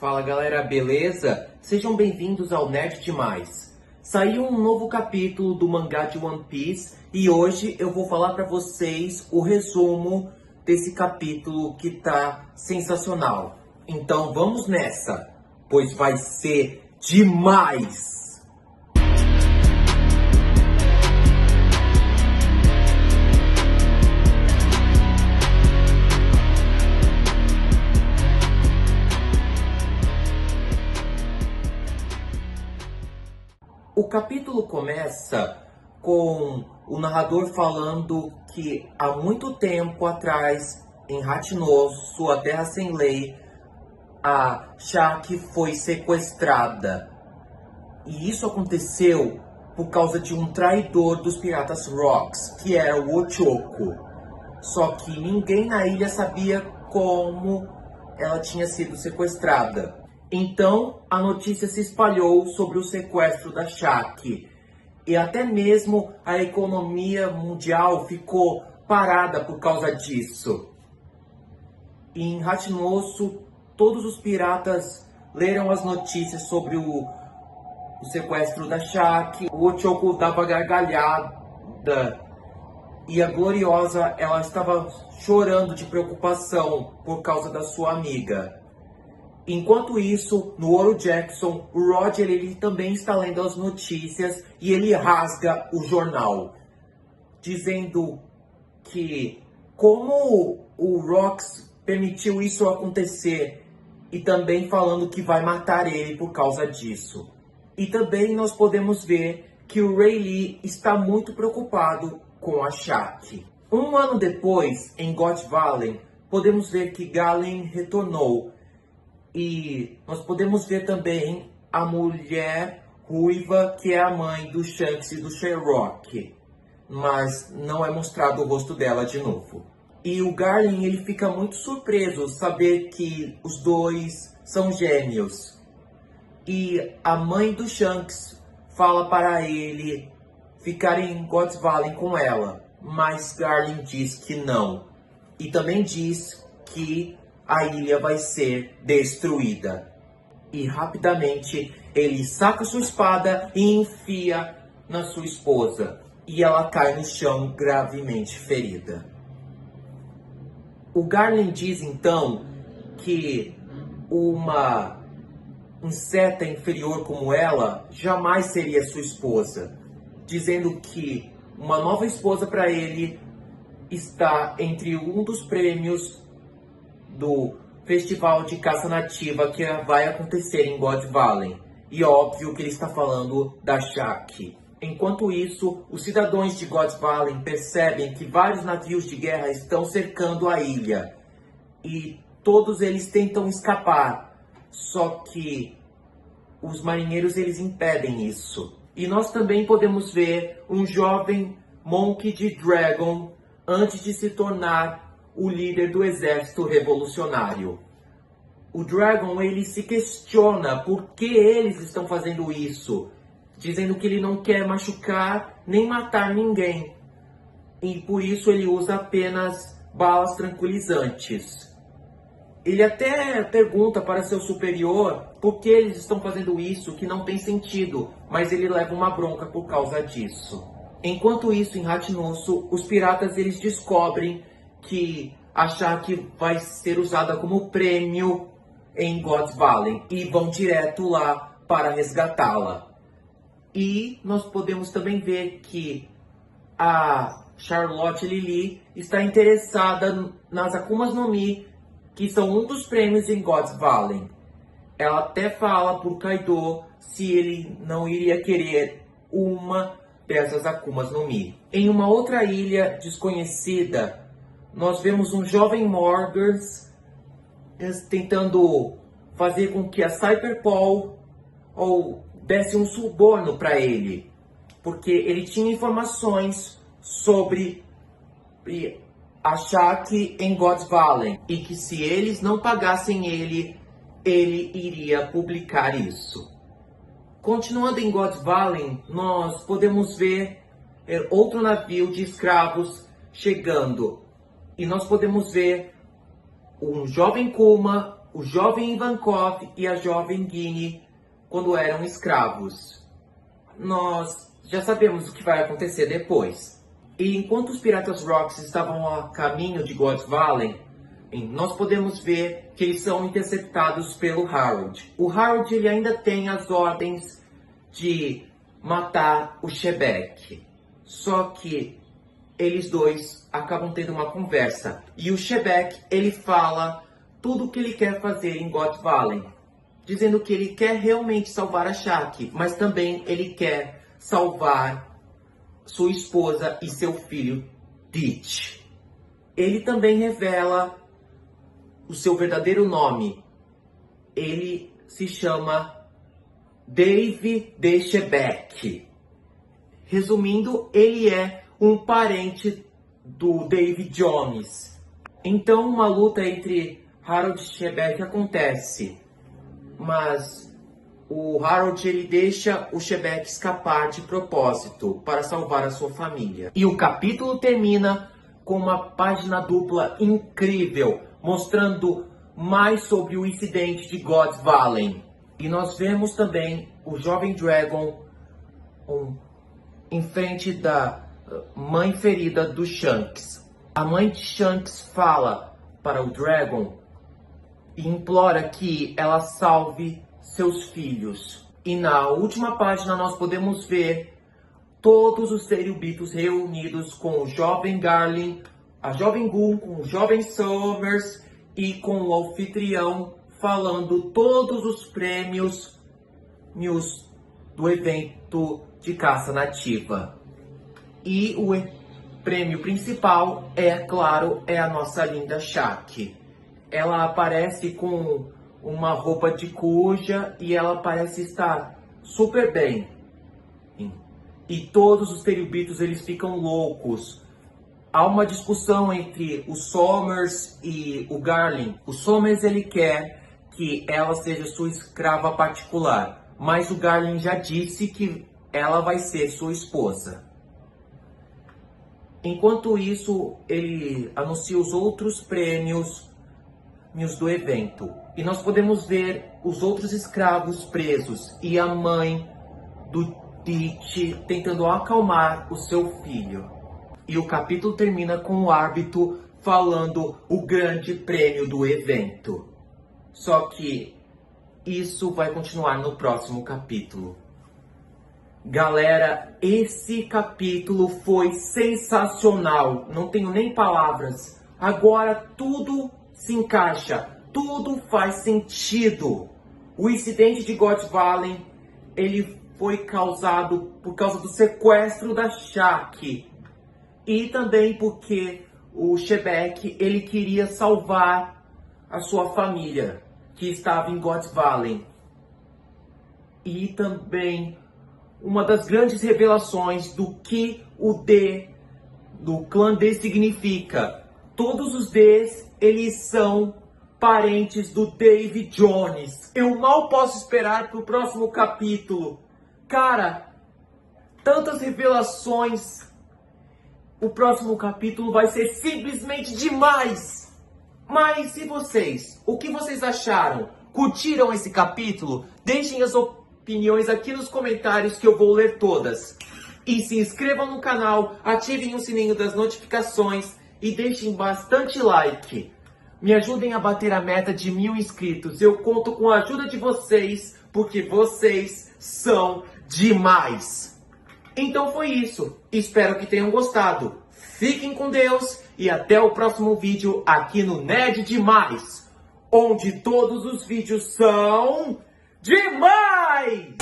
Fala galera, beleza? Sejam bem-vindos ao Nerd Demais. Saiu um novo capítulo do mangá de One Piece e hoje eu vou falar para vocês o resumo desse capítulo que tá sensacional. Então vamos nessa, pois vai ser demais! O capítulo começa com o narrador falando que há muito tempo atrás, em Hatinosu, sua terra sem lei, a Shaq foi sequestrada. E isso aconteceu por causa de um traidor dos Piratas Rocks, que era o Ochoko. Só que ninguém na ilha sabia como ela tinha sido sequestrada. Então, a notícia se espalhou sobre o sequestro da Shaq. E até mesmo a economia mundial ficou parada por causa disso. E em Hatinosu, todos os piratas leram as notícias sobre o sequestro da Shaq. O Ochoko dava gargalhada. E a Gloriosa, ela estava chorando de preocupação por causa da sua amiga. Enquanto isso, no Oro Jackson, o Roger ele também está lendo as notícias e ele rasga o jornal, dizendo que como o Rox permitiu isso acontecer e também falando que vai matar ele por causa disso. E também nós podemos ver que o Rayleigh está muito preocupado com a Shaq. Um ano depois, em God Valley, podemos ver que Galen retornou. E nós podemos ver também a mulher ruiva que é a mãe do Shanks e do Sherlock. Mas não é mostrado o rosto dela de novo. E o Garlin ele fica muito surpreso saber que os dois são gêmeos. E a mãe do Shanks fala para ele ficar em God's Valley com ela. Mas Garlin diz que não. E também diz que a ilha vai ser destruída. E rapidamente ele saca sua espada e enfia na sua esposa. E ela cai no chão gravemente ferida. O Garlin diz então que uma inseta inferior como ela jamais seria sua esposa. Dizendo que uma nova esposa para ele está entre um dos prêmios do festival de caça nativa que vai acontecer em God Valley. E óbvio que ele está falando da Shaq. Enquanto isso, os cidadãos de God Valley percebem que vários navios de guerra estão cercando a ilha. E todos eles tentam escapar. Só que os marinheiros eles impedem isso. E nós também podemos ver um jovem Monkey D. Dragon antes de se tornar o líder do exército revolucionário. O Dragon ele se questiona por que eles estão fazendo isso, dizendo que ele não quer machucar nem matar ninguém. E por isso ele usa apenas balas tranquilizantes. Ele até pergunta para seu superior por que eles estão fazendo isso, que não tem sentido, mas ele leva uma bronca por causa disso. Enquanto isso, em Hatinosu, os piratas eles descobrem que a Shaq vai ser usada como prêmio em God's Valley e vão direto lá para resgatá-la. E nós podemos também ver que a Charlotte Lily está interessada nas Akumas no Mi, que são um dos prêmios em God's Valley. Ela até fala para o Kaido se ele não iria querer uma dessas Akumas no Mi. Em uma outra ilha desconhecida, nós vemos um jovem Morgans tentando fazer com que a Cyberpol desse um suborno para ele. Porque ele tinha informações sobre a Shaq em God's Valley. E que se eles não pagassem ele iria publicar isso. Continuando em God's Valley, nós podemos ver outro navio de escravos chegando. E nós podemos ver um jovem Kuma, o jovem Ivankov e a jovem Ginny quando eram escravos. Nós já sabemos o que vai acontecer depois. E enquanto os Piratas Rocks estavam a caminho de God's Valley, nós podemos ver que eles são interceptados pelo Harold. O Harold ele ainda tem as ordens de matar o Shebek. Só que eles dois acabam tendo uma conversa. E o Shebek ele fala tudo o que ele quer fazer em God's Valley, dizendo que ele quer realmente salvar a Shaki, mas também ele quer salvar sua esposa e seu filho, Teach. Ele também revela o seu verdadeiro nome. Ele se chama Dave de Shebek. Resumindo, ele é um parente do Davy Jones. Então uma luta entre Harold e Shebek acontece, mas o Harold ele deixa o Shebek escapar de propósito para salvar a sua família. E o capítulo termina com uma página dupla incrível, mostrando mais sobre o incidente de God's Valley. E nós vemos também o jovem Dragon em frente da mãe ferida do Shanks. A mãe de Shanks fala para o Dragon e implora que ela salve seus filhos. E na última página nós podemos ver todos os Cerebitos reunidos com o jovem Garlin, a jovem Gun, com o jovem Summers e com o anfitrião falando todos os prêmios do evento de caça nativa. E o prêmio principal claro, é a nossa linda Shaki. Ela aparece com uma roupa de cuja e ela parece estar super bem. E todos os Cerebitos eles ficam loucos. Há uma discussão entre o Summers e o Garlin. O Summers ele quer que ela seja sua escrava particular, mas o Garlin já disse que ela vai ser sua esposa. Enquanto isso, ele anuncia os outros prêmios do evento. E nós podemos ver os outros escravos presos e a mãe do Teach tentando acalmar o seu filho. E o capítulo termina com o árbitro falando o grande prêmio do evento. Só que isso vai continuar no próximo capítulo. Galera, esse capítulo foi sensacional. Não tenho nem palavras. Agora tudo se encaixa. Tudo faz sentido. O incidente de God's Valley, ele foi causado por causa do sequestro da Shaki. E também porque o Shebek, ele queria salvar a sua família, que estava em God's Valley. E também uma das grandes revelações do que o D do clã D significa. Todos os Ds, eles são parentes do Davy Jones. Eu mal posso esperar para o próximo capítulo. Cara, tantas revelações. O próximo capítulo vai ser simplesmente demais. Mas e vocês? O que vocês acharam? Curtiram esse capítulo? Deixem as opiniões aqui nos comentários que eu vou ler todas. E se inscrevam no canal, ativem o sininho das notificações e deixem bastante like. Me ajudem a bater a meta de 1000 inscritos. Eu conto com a ajuda de vocês, porque vocês são demais. Então foi isso. Espero que tenham gostado. Fiquem com Deus e até o próximo vídeo aqui no Nerd Demais, onde todos os vídeos são demais!